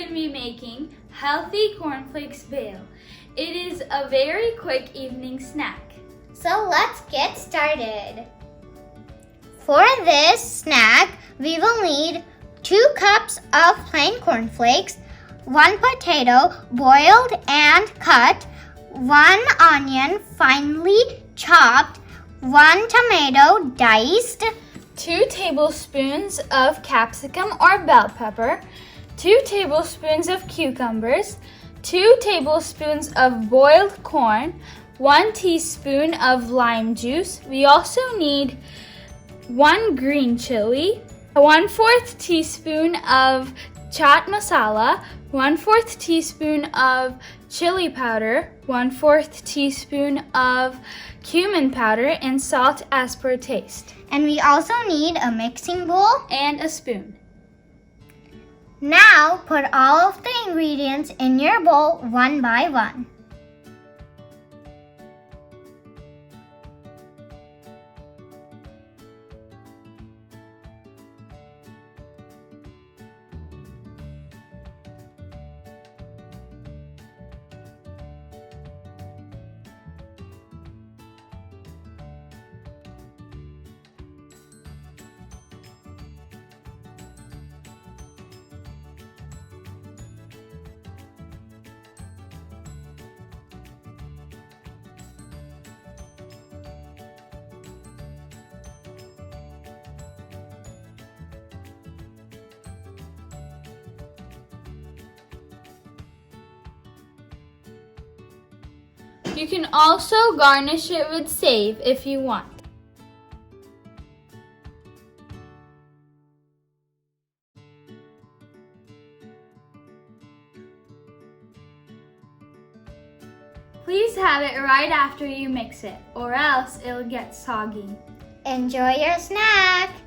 going to be making healthy cornflakes Bhel. It is a very quick evening snack. So let's get started. For this snack, we will need 2 cups of plain cornflakes, 1 potato boiled and cut, 1 onion finely chopped, 1 tomato diced, 2 tablespoons of capsicum or bell pepper, 2 tablespoons of cucumbers, 2 tablespoons of boiled corn, 1 teaspoon of lime juice. We also need 1 green chili, 1/4 teaspoon of chaat masala, 1/4 teaspoon of chili powder, 1/4 teaspoon of cumin powder, and salt as per taste. and we also need a mixing bowl. And a spoon. Now put all of the ingredients in your bowl one by one. You can also garnish it with save if you want. Please have it right after you mix it, or else it'll get soggy. Enjoy your snack!